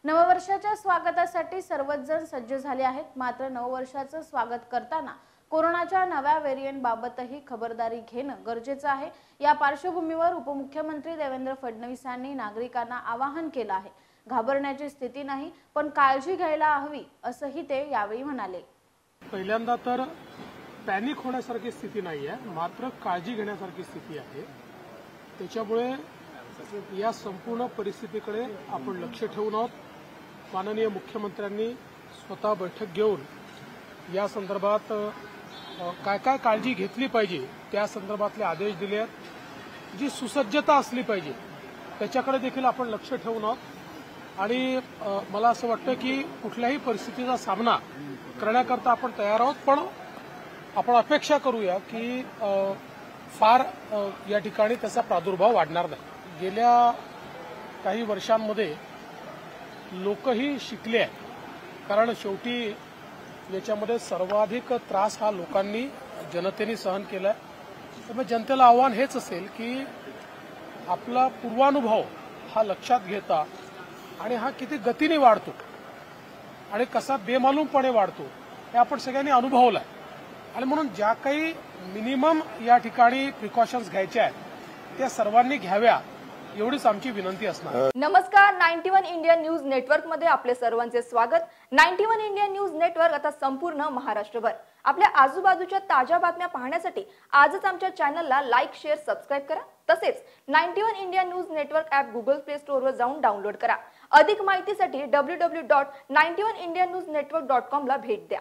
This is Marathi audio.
नववर्षाच्या स्वागतासाठी सर्वच जण सज्ज झाले आहेत। मात्र नववर्षाचं स्वागत करताना कोरोनाच्या नव्या व्हेरिएंट बाबतही खबरदारी घेणं गरजेचं आहे। या पार्श्वभूमीवर उपमुख्यमंत्री देवेंद्र फडणवीस यांनी नागरिकांना आवाहन केलं आहे। घाबरण्याची स्थिती नाही, पण काळजी घ्यायला हवी असंही ते यावेळी म्हणाले। पहिल्यांदा तर पॅनिक होण्यासारखी स्थिती नाही आहे, मात्र काळजी घेण्यासारखी स्थिती आहे। त्याच्यामुळे या संपूर्ण परिस्थितीकडे आपण लक्ष ठेवून आहोत। माननीय मुख्यमंत्र्यांनी स्वतः बैठक घेऊन या संदर्भात काय काय काळजी घेतली पाहिजे त्या संदर्भातले आदेश दिले आहेत। जी सुसज्जता असली पाहिजे त्याच्याकडे देखील आपण लक्ष ठेवून आहोत आणि मला असं वाटतं की कुठल्याही परिस्थितीचा सामना करण्याकरता आपण तयार आहोत, पण आपण अपेक्षा करूया की फार या ठिकाणी त्याचा प्रादुर्भाव वाढणार नाही। गेल्या काही वर्षांमध्ये लोकही शिकले आहेत, कारण शेवटी याच्यामध्ये सर्वाधिक त्रास हा लोकांनी जनतेने सहन केलाय। त्यामुळे जनतेला आव्हान हेच असेल की आपला पूर्वानुभव हा लक्षात घेता आणि हा किती गतीने वाढतो आणि कसा बेमालूमपणे वाढतो हे आपण सगळ्यांनी अनुभवलंय आणि म्हणून ज्या काही मिनिमम या ठिकाणी प्रिकॉशन्स घ्यायच्या आहेत त्या सर्वांनी घ्याव्या एवढीच आमची विनंती असणार। नमस्कार, 91 इंडिया न्यूज नेटवर्क मध्ये आपले सर्वांचे स्वागत। 91 इंडिया न्यूज नेटवर्क आता संपूर्ण महाराष्ट्रभर आपल्या आजूबाजूच्या ताज्या बातम्या पाहण्यासाठी आजच आमच्या चॅनलला लाईक, शेअर, सबस्क्राइब करा। तसेच 91 India news network app Google play स्टोअरवर जाऊन डाउनलोड करा। अधिक माहितीसाठी www.91indiannewsnetwork.com ला भेट द्या।